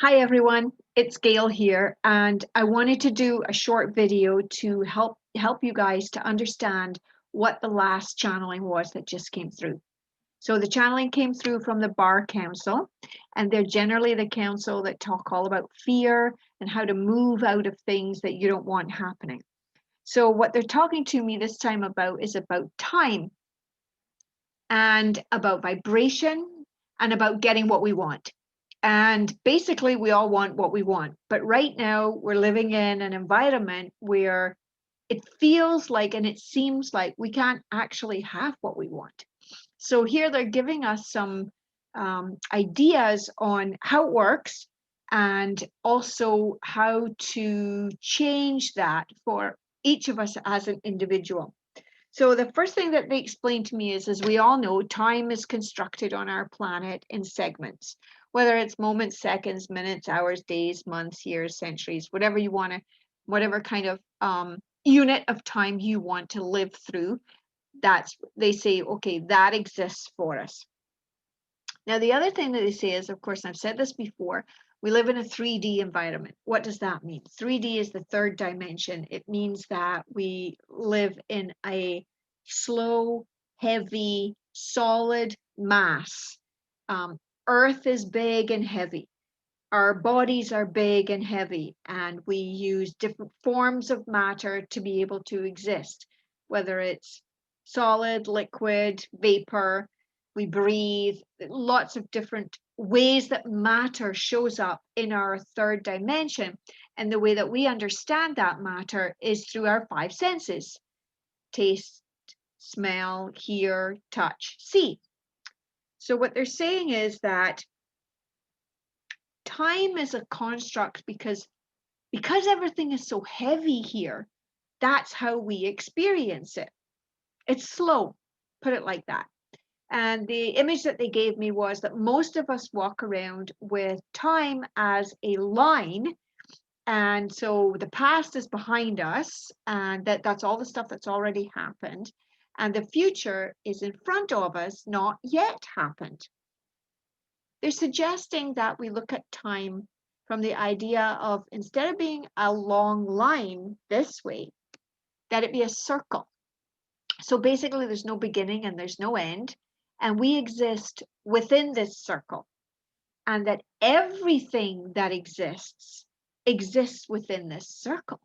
Hi everyone, it's Gail here, and I wanted to do a short video to help you guys to understand what the last channeling was that just came through. So the channeling came through from the Bar Council, and they're generally the council that talk all about fear and how to move out of things that you don't want happening. So what they're talking to me this time about is about time and about vibration and about getting what we want. And basically, we all want what we want. But right now, we're living in an environment where it feels like and it seems like we can't actually have what we want. So here they're giving us some ideas on how it works and also how to change that for each of us as an individual. So the first thing that they explained to me is, as we all know, time is constructed on our planet in segments, whether it's moments, seconds, minutes, hours, days, months, years, centuries, whatever you want to, whatever kind of unit of time you want to live through. That's they say, okay, that exists for us. Now, the other thing that they say is, of course, I've said this before, we live in a 3D environment. What does that mean? 3D is the third dimension. It means that we live in a slow, heavy, solid mass. Um, Earth is big and heavy. Our bodies are big and heavy, and we use different forms of matter to be able to exist, whether it's solid, liquid, vapor. We breathe, lots of different ways that matter shows up in our third dimension. And the way that we understand that matter is through our five senses: taste, smell, hear, touch, see. So, what they're saying is that time is a construct because everything is so heavy here, that's how we experience it. It's slow, put it like that. And the image that they gave me was that most of us walk around with time as a line. And so the past is behind us, and that's all the stuff that's already happened. And the future is in front of us, not yet happened. They're suggesting that we look at time from the idea of, instead of being a long line this way, that it be a circle. So basically, there's no beginning and there's no end, and we exist within this circle, and that everything that exists within this circle.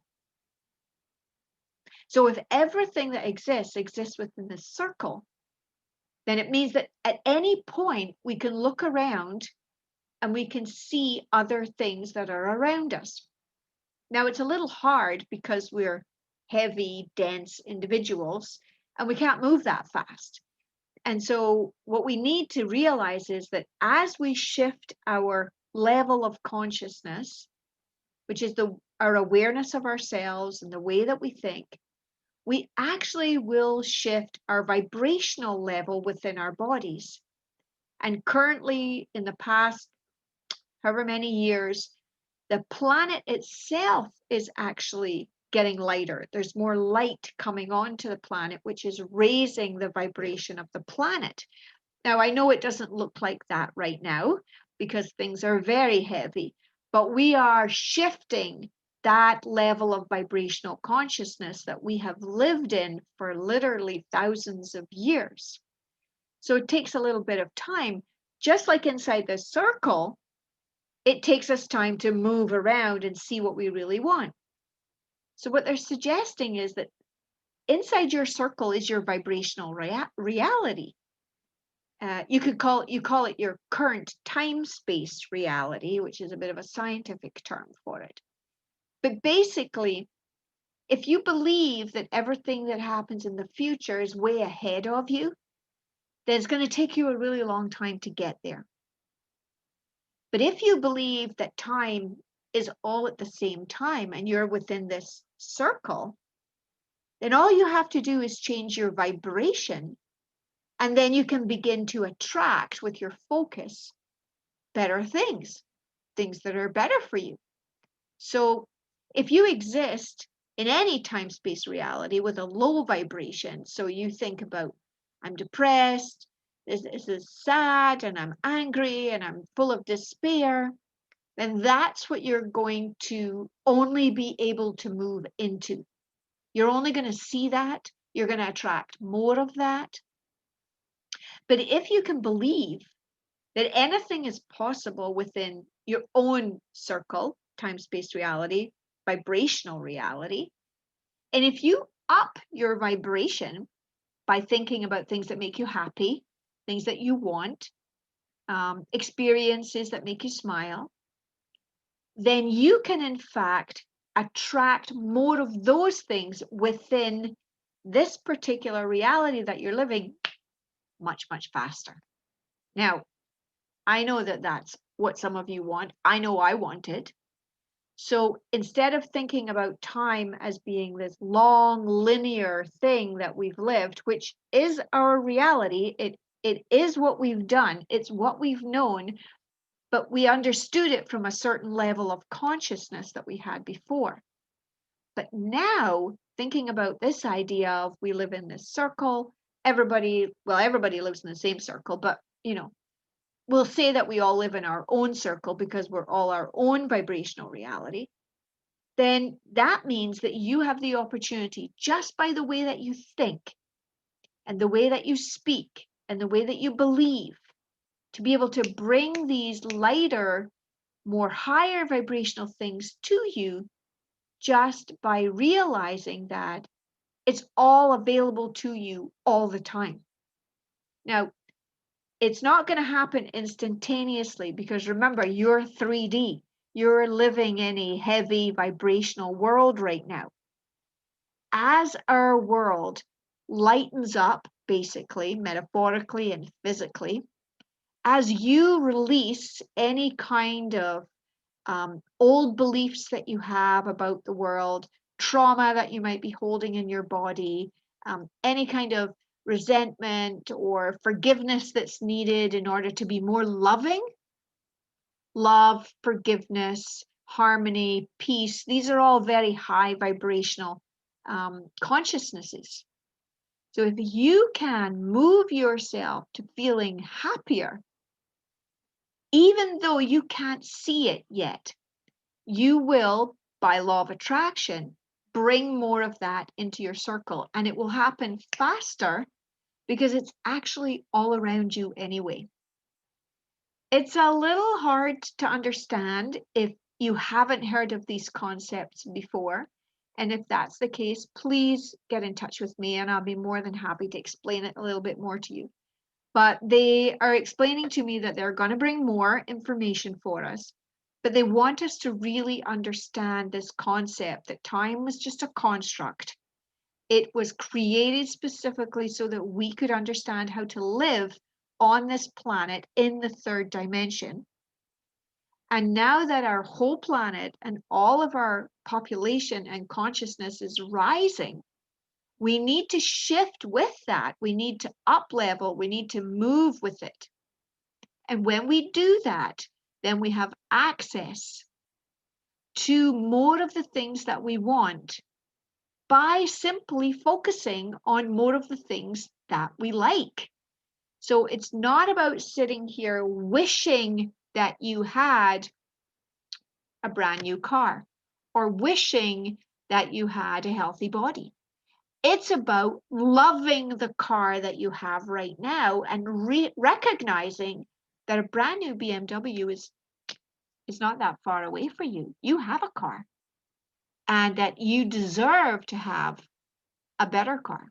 So if everything that exists within this circle, then it means that at any point we can look around and we can see other things that are around us. Now, it's a little hard because we're heavy, dense individuals and we can't move that fast. And so, what we need to realize is that as we shift our level of consciousness, which is our awareness of ourselves and the way that we think, we actually will shift our vibrational level within our bodies. And currently, in the past however many years, the planet itself is actually getting lighter. There's more light coming onto the planet, which is raising the vibration of the planet. Now, I know it doesn't look like that right now because things are very heavy, but we are shifting that level of vibrational consciousness that we have lived in for literally thousands of years. So it takes a little bit of time, just like inside the circle. It takes us time to move around and see what we really want. So, what they're suggesting is that inside your circle is your vibrational reality. You call it your current time space reality, which is a bit of a scientific term for it. But basically, if you believe that everything that happens in the future is way ahead of you, then it's going to take you a really long time to get there. But if you believe that time is all at the same time and you're within this circle, then all you have to do is change your vibration, and then you can begin to attract with your focus better things that are better for you. So if you exist in any time space reality with a low vibration, so you think about, I'm depressed, this is sad, and I'm angry, and I'm full of despair, then that's what you're going to only be able to move into. You're only going to see that. You're going to attract more of that. But if you can believe that anything is possible within your own circle, time-space reality, vibrational reality, and if you up your vibration by thinking about things that make you happy, things that you want, experiences that make you smile, then you can in fact attract more of those things within this particular reality that you're living much, much faster. Now, I know that that's what some of you want. I know I want it. So instead of thinking about time as being this long linear thing that we've lived, which is our reality, it is what we've done, it's what we've known, but we understood it from a certain level of consciousness that we had before. But now, thinking about this idea of we live in this circle, everybody lives in the same circle, but we'll say that we all live in our own circle because we're all our own vibrational reality. Then that means that you have the opportunity, just by the way that you think and the way that you speak and the way that you believe, to be able to bring these lighter, more higher vibrational things to you just by realizing that it's all available to you all the time. Now, it's not going to happen instantaneously because remember, you're 3D. You're living in a heavy vibrational world right now. As our world lightens up, basically, metaphorically and physically, as you release any kind of old beliefs that you have about the world, trauma that you might be holding in your body, any kind of resentment or forgiveness that's needed in order to be more loving. Love, forgiveness, harmony, peace, these are all very high vibrational consciousnesses. So if you can move yourself to feeling happier, even though you can't see it yet, you will, by law of attraction, bring more of that into your circle. And it will happen faster because it's actually all around you anyway. It's a little hard to understand if you haven't heard of these concepts before. And if that's the case, please get in touch with me and I'll be more than happy to explain it a little bit more to you. But they are explaining to me that they're going to bring more information for us, but they want us to really understand this concept that time was just a construct. It was created specifically so that we could understand how to live on this planet in the third dimension. And now that our whole planet and all of our population and consciousness is rising, we need to shift with that. We need to up level. We need to move with it. And when we do that, then we have access to more of the things that we want by simply focusing on more of the things that we like. So it's not about sitting here wishing that you had a brand new car or wishing that you had a healthy body. It's about loving the car that you have right now and recognizing that a brand new BMW is not that far away for you. You have a car and that you deserve to have a better car.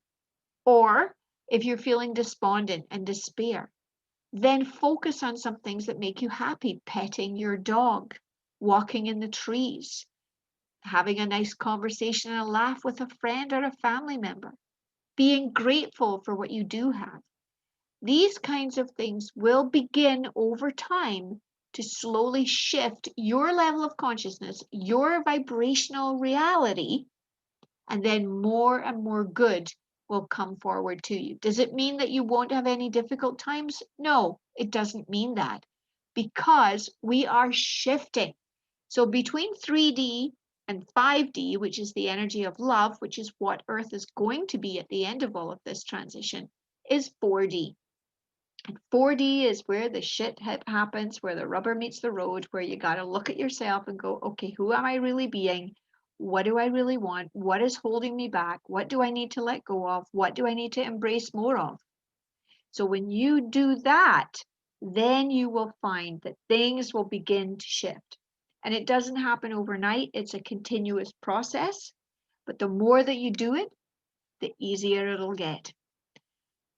Or if you're feeling despondent and despair, then focus on some things that make you happy. Petting your dog, walking in the trees, having a nice conversation and a laugh with a friend or a family member, being grateful for what you do have. These kinds of things will begin over time to slowly shift your level of consciousness, your vibrational reality, and then more and more good will come forward to you. Does it mean that you won't have any difficult times? No, it doesn't mean that, because we are shifting. So between 3D and 5D, which is the energy of love, which is what Earth is going to be at the end of all of this transition, is 4D. And 4D is where the shit happens, where the rubber meets the road, where you got to look at yourself and go, okay, who am I really being? What do I really want? What is holding me back? What do I need to let go of? What do I need to embrace more of? So when you do that, then you will find that things will begin to shift. And it doesn't happen overnight, it's a continuous process. But the more that you do it, the easier it'll get.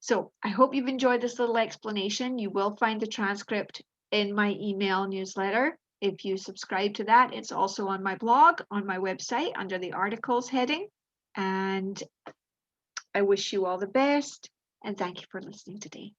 So I hope you've enjoyed this little explanation. You will find the transcript in my email newsletter. If you subscribe to that, it's also on my blog, on my website, under the articles heading. And I wish you all the best, and thank you for listening today.